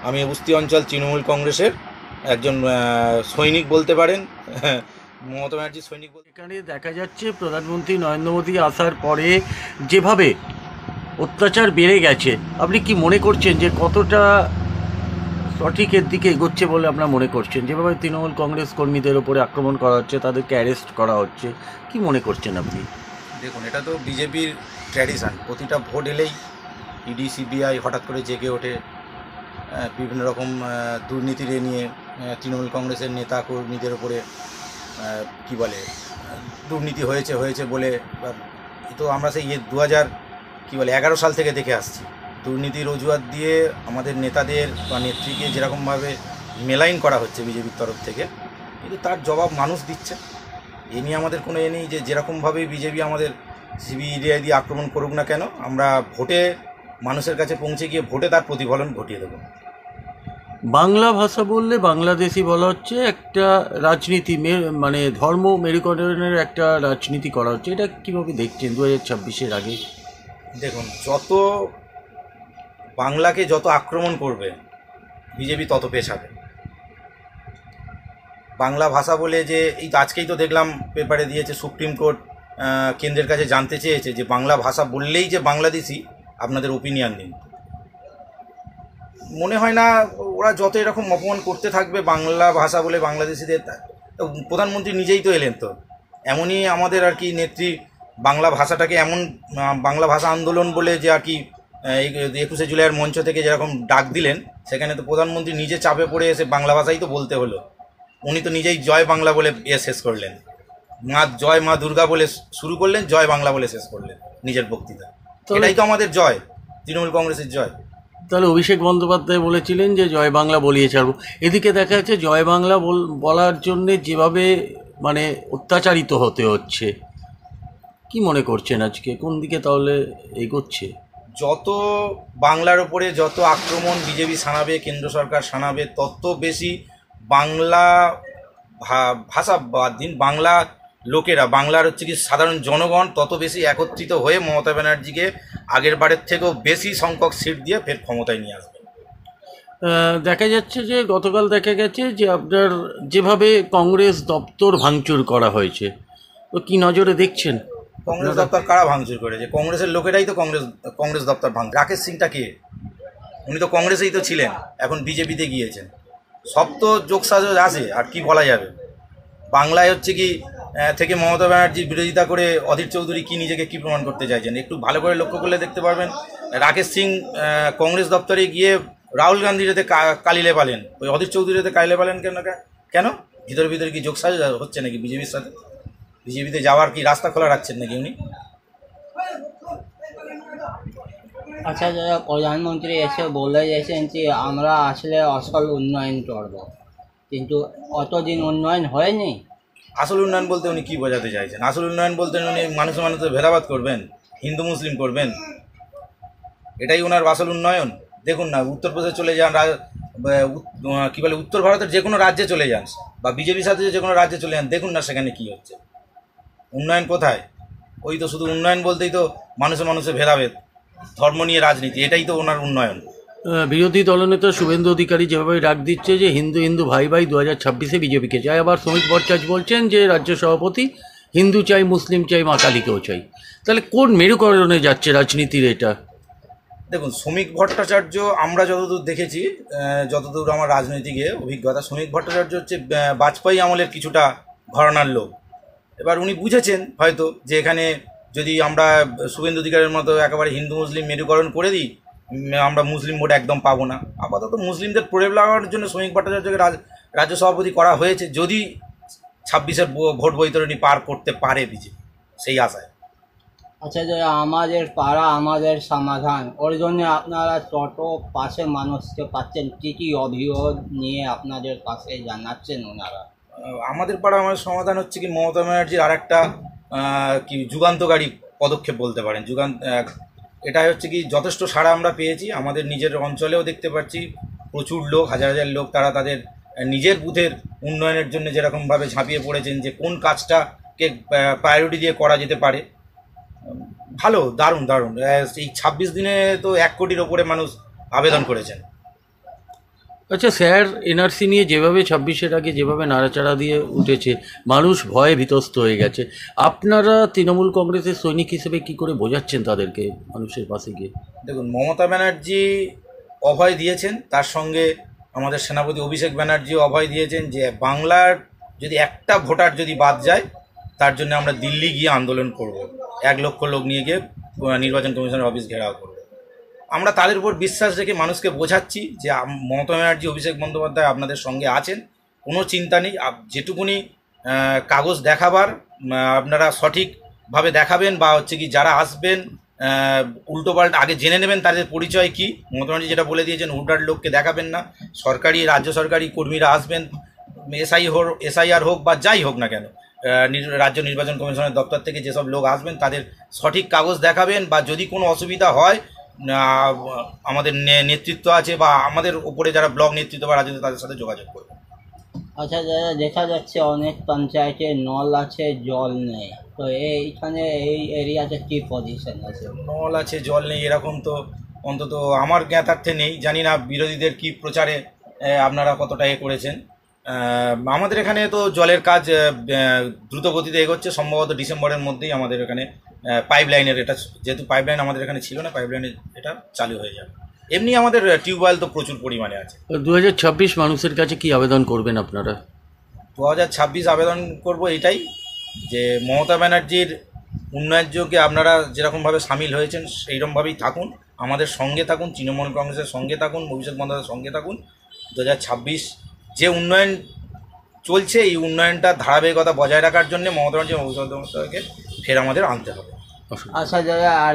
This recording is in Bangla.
আমি বস্তি অঞ্চল তৃণমূল কংগ্রেসের একজন সৈনিক বলতে পারেন। মমতা ব্যানার্জি সৈনিক বলতে। এখানে দেখা যাচ্ছে প্রধানমন্ত্রী নরেন্দ্র মোদী আসার পরে যেভাবে অত্যাচার বেড়ে গেছে, আপনি কি মনে করছেন যে কতটা সঠিকের দিকে এগোচ্ছে বলে আপনারা মনে করছেন? যেভাবে তৃণমূল কংগ্রেস কর্মীদের ওপরে আক্রমণ করা হচ্ছে, তাদেরকে অ্যারেস্ট করা হচ্ছে, কি মনে করছেন আপনি? দেখুন, এটা তো বিজেপির ট্র্যাডিশান। প্রতিটা ভোট এলেই ইডি সিবিআই হঠাৎ করে জেগে ওঠে, বিভিন্ন রকম দুর্নীতি নিয়ে তৃণমূল কংগ্রেসের নেতা কর্মীদের ওপরে কী বলে দুর্নীতি হয়েছে হয়েছে বলে। তো আমরা সেই 2011 সাল থেকে দেখে আসছি, দুর্নীতির অজুহাত দিয়ে আমাদের নেতাদের বা নেত্রীকে যেরকমভাবে মেলাইন করা হচ্ছে বিজেপির তরফ থেকে, কিন্তু তার জবাব মানুষ দিচ্ছে। এ নিয়ে আমাদের কোনো নেই যে যেরকমভাবে বিজেপি আমাদের সিবিআই দিয়ে আক্রমণ করুক না কেন, আমরা ভোটে মানুষের কাছে পৌঁছে গিয়ে ভোটে তার প্রতিফলন ঘটিয়ে দেবো। বাংলা ভাষা বললে বাংলাদেশি বলা হচ্ছে, একটা রাজনীতি মানে ধর্ম মেরুকরণের একটা রাজনীতি করা হচ্ছে, এটা কীভাবে দেখছেন 2026-এর আগে? দেখুন, বাংলাকে যত আক্রমণ করবে বিজেপি তত পেছাবে। বাংলা ভাষা বলে যে এই আজকেই তো দেখলাম পেপারে দিয়েছে, সুপ্রিম কোর্ট কেন্দ্রের কাছে জানতে চেয়েছে যে বাংলা ভাষা বললেই যে বাংলাদেশি, আপনাদের ওপিনিয়ন দিন। মনে হয় না, ওরা যত এরকম অপমান করতে থাকবে বাংলা ভাষা বলে বাংলাদেশিদের। প্রধানমন্ত্রী নিজেই তো এলেন, তো এমনই আমাদের আর কি নেত্রী বাংলা ভাষাটাকে এমন বাংলা ভাষা আন্দোলন বলে যে আর কি 21শে জুলাইয়ের মঞ্চ থেকে যেরকম ডাক দিলেন, সেখানে তো প্রধানমন্ত্রী নিজে চাপে পড়ে এসে বাংলা ভাষাই তো বলতে হলো। উনি তো নিজেই জয় বাংলা বলে শেষ করলেন, জয় মা দুর্গা বলে শুরু করলেন, জয় বাংলা বলে শেষ করলেন নিজের বক্তৃতা। এটাই তো আমাদের জয়, তৃণমূল কংগ্রেসের জয়। তাহলে অভিষেক বন্দ্যোপাধ্যায় বলেছিলেন যে জয় বাংলা বলিয়ে ছাড়বো, এদিকে দেখা যাচ্ছে জয় বাংলা বলার জন্যে যেভাবে মানে অত্যাচারিত হতে হচ্ছে, কি মনে করছেন আজকে কোন দিকে তাহলে এগোচ্ছে? যত বাংলার ওপরে যত আক্রমণ বিজেপি শানাবে, কেন্দ্র সরকার শানাবে, তত বেশি বাংলা ভাষা বাদ দিন, বাংলা লোকেরা, বাংলার হচ্ছে কি সাধারণ জনগণ তত বেশি একত্রিত হয়ে মমতা ব্যানার্জিকে আগের বারের থেকেও বেশি সংখ্যক সিট দিয়ে ফের ক্ষমতায় নিয়ে আসবে। দেখা যাচ্ছে যে গতকাল দেখা গেছে যে আপনার যেভাবে কংগ্রেস দপ্তর ভাঙচুর করা হয়েছে, তো কি নজরে দেখছেন? কংগ্রেস দপ্তর কারা ভাঙচুর করেছে? কংগ্রেসের লোকেরাই তো কংগ্রেস দপ্তর রাকেশ সিংটা কে? উনি তো কংগ্রেসেই তো ছিলেন, এখন বিজেপিতে গিয়েছেন। সব তো যোগসাজশ আছে, আর কি বলা যাবে। বাংলায় হচ্ছে কি থেকে মমতা ব্যানার্জির বিরোধিতা করে অধীর চৌধুরী কি নিজেকে কি প্রমাণ করতে চাইছেন, একটু ভালো করে লক্ষ্য করলে দেখতে পারবেন। রাকেশ সিং কংগ্রেস দপ্তরে গিয়ে রাহুল গান্ধীর এতে কালিলে পালেন, ওই অধীর চৌধুরীর এতে কালিলে পালেন কেন? ভিতরে ভিতরে কি যোগসাজশ হচ্ছে নাকি বিজেপির সাথে? বিজেপিতে যাওয়ার কি রাস্তা খোলা রাখছেন নাকি উনি? আচ্ছা, যারা প্রধানমন্ত্রী এসে বলে গেছেন যে আমরা আসলে আসল উন্নয়ন করব, কিন্তু অতদিন উন্নয়ন হয়নি। আসল উন্নয়ন বলতে উনি কি বোঝাতে চাইছেন? আসল উন্নয়ন বলতে উনি মানুষের ভেদাভেদ করবেন, হিন্দু মুসলিম করবেন, এটাই ওনার আসল উন্নয়ন? দেখুন না, উত্তরপ্রদেশে চলে যান, কী বলে, উত্তর ভারতের যে কোনো রাজ্যে চলে যান, বা বিজেপির সাথে যে কোনো রাজ্যে চলে যান, দেখুন না সেখানে কি হচ্ছে। উন্নয়ন কোথায়? ওই তো শুধু উন্নয়ন বলতেই তো মানুষের ভেদাভেদ, ধর্ম নিয়ে রাজনীতি, এটাই তো ওনার উন্নয়ন। বিরোধী দলনেতা শুভেন্দু অধিকারী যেভাবে ডাক দিচ্ছে যে হিন্দু হিন্দু ভাই ভাই 2026-এ বিজেপিকে চাই, আবার শ্রমিক ভট্টাচার্য বলছেন যে রাজ্য সভাপতি হিন্দু চাই, মুসলিম চাই, মা কালীকেও চাই, তাহলে কোন মেরুকরণে যাচ্ছে রাজনীতির এটা? দেখুন, শ্রমিক ভট্টাচার্য, আমরা যতদূর দেখেছি, যতদূর আমার রাজনৈতিকে অভিজ্ঞতা, শ্রমিক ভট্টাচার্য হচ্ছে বাজপেয়ী আমলের কিছুটা ঘরানার লোক। এবার উনি বুঝেছেন হয়তো যে এখানে যদি আমরা শুভেন্দু অধিকারের মতো একেবারে হিন্দু মুসলিম মেরুকরণ করে দিই, আমরা মুসলিম ভোট একদম পাবো না। আপাতত মুসলিমদের প্রলেপ লাগানোর জন্য শ্রমিক ভট্টাচার্যকে রাজ্য সভাপতি করা হয়েছে, যদি 26-এর ভোট বৈতরণী পার করতে পারে বিজেপি, সেই আশায়। আচ্ছা, যে আমাদের পাড়া আমাদের সমাধান, ওর জন্য আপনারা তত পাশে মানুষকে পাচ্ছেন, কী কী অভিযোগ নিয়ে আপনাদের কাছে জানাচ্ছেন ওনারা? আমাদের পাড়া আমাদের সমাধান হচ্ছে কি, মমতা ব্যানার্জির আর একটা কি যুগান্তকারী পদক্ষেপ বলতে পারেন। এটা হচ্ছে কি, যথেষ্ট সাড়া আমরা পেয়েছি, আমাদের নিজের অঞ্চলেও দেখতে পাচ্ছি প্রচুর লোক, হাজার হাজার লোক, তারা তাদের নিজের বুথের উন্নয়নের জন্য যেরকমভাবে ঝাঁপিয়ে পড়েছেন যে কোন কাজটাকে প্রায়োরিটি দিয়ে করা যেতে পারে। ভালো, দারুণ দারুণ। এই 26 দিনে তো 1 কোটির ওপরে মানুষ আবেদন করেছেন। আচ্ছা স্যার, এনআরসি নিয়ে যেভাবে 26-এর আগে যেভাবে নাড়াচাড়া দিয়ে উঠেছে, মানুষ ভয়ে বিতস্ত হয়ে গেছে, আপনারা তৃণমূল কংগ্রেসের সৈনিক হিসেবে কি করে বোঝাচ্ছেন তাদেরকে মানুষের পাশে গিয়ে? দেখুন, মমতা ব্যানার্জি অভয় দিয়েছেন, তার সঙ্গে আমাদের সেনাপতি অভিষেক ব্যানার্জিও অভয় দিয়েছেন যে বাংলার যদি একটা ভোটার যদি বাদ যায় তার জন্য আমরা দিল্লি গিয়ে আন্দোলন করব, 1 লক্ষ লোক নিয়ে গিয়ে নির্বাচন কমিশনের অফিস ঘেরাও করব। আমরা তাদের উপর বিশ্বাস রেখে মানুষকে বোঝাচ্ছি যে মমতা ব্যানার্জি, অভিষেক বন্দ্যোপাধ্যায় আপনাদের সঙ্গে আছেন, কোনো চিন্তা নেই। যেটুকুনি কাগজ দেখাবার আপনারা সঠিকভাবে দেখাবেন, বা হচ্ছে কি যারা আসবেন উল্টোপাল্টা আগে জেনে নেবেন তাদের পরিচয় কী। মমতা ব্যানার্জি যেটা বলে দিয়েছেন, হুডার লোককে দেখাবেন না। রাজ্য সরকারি কর্মীরা আসবেন, এসআইআর হোক বা যাই হোক না কেন, রাজ্য নির্বাচন কমিশনের দপ্তর থেকে যেসব লোক আসবেন তাদের সঠিক কাগজ দেখাবেন, বা যদি কোনো অসুবিধা হয় আমাদের নেতৃত্ব আছে বা আমাদের উপরে যারা ব্লক নেতৃত্ব বা রাজ্য তাদের সাথে যোগাযোগ করবেন। আচ্ছা, দাদা দেখা যাচ্ছে অনেক পঞ্চায়েতে নল আছে, জল নেই, তো এইখানে এই এরিয়াতে কি পজিশন আছে? নল আছে, জল নেই, এরকম তো অন্তত আমার জ্ঞাতার্থে নেই। জানি না বিরোধীদের কি প্রচারে আপনারা কতটা করেছেন। আমাদের এখানে তো জলের কাজ দ্রুত গতিতে এগোচ্ছে, সম্ভবত ডিসেম্বরের মধ্যেই আমাদের এখানে পাইপলাইনের, এটা যেহেতু পাইপলাইন আমাদের এখানে ছিল না, পাইপলাইনের এটা চালু হয়ে যাবে। এমনি আমাদের টিউবওয়েল তো প্রচুর পরিমাণে আছে। 2026 মানুষের কাছে কি আবেদন করবেন আপনারা? 2026 আবেদন করব এটাই, যে মমতা ব্যানার্জির উন্নয়ন যোগে আপনারা যেরকমভাবে সামিল হয়েছেন সেইরকমভাবেই থাকুন, আমাদের সঙ্গে থাকুন, তৃণমূল কংগ্রেসের সঙ্গে থাকুন, অভিষেক বন্দ্যোপাধ্যায়ের সঙ্গে থাকুন। 2026 যে উন্নয়ন চলছে, এই উন্নয়নটা ধারাবাহিকতা বজায় রাখার জন্য মমতা ব্যানার্জি এবং অভিষেক বন্দ্যোপাধ্যায়কে ফের আমাদের আনতে হবে। আচ্ছা দাদা, আর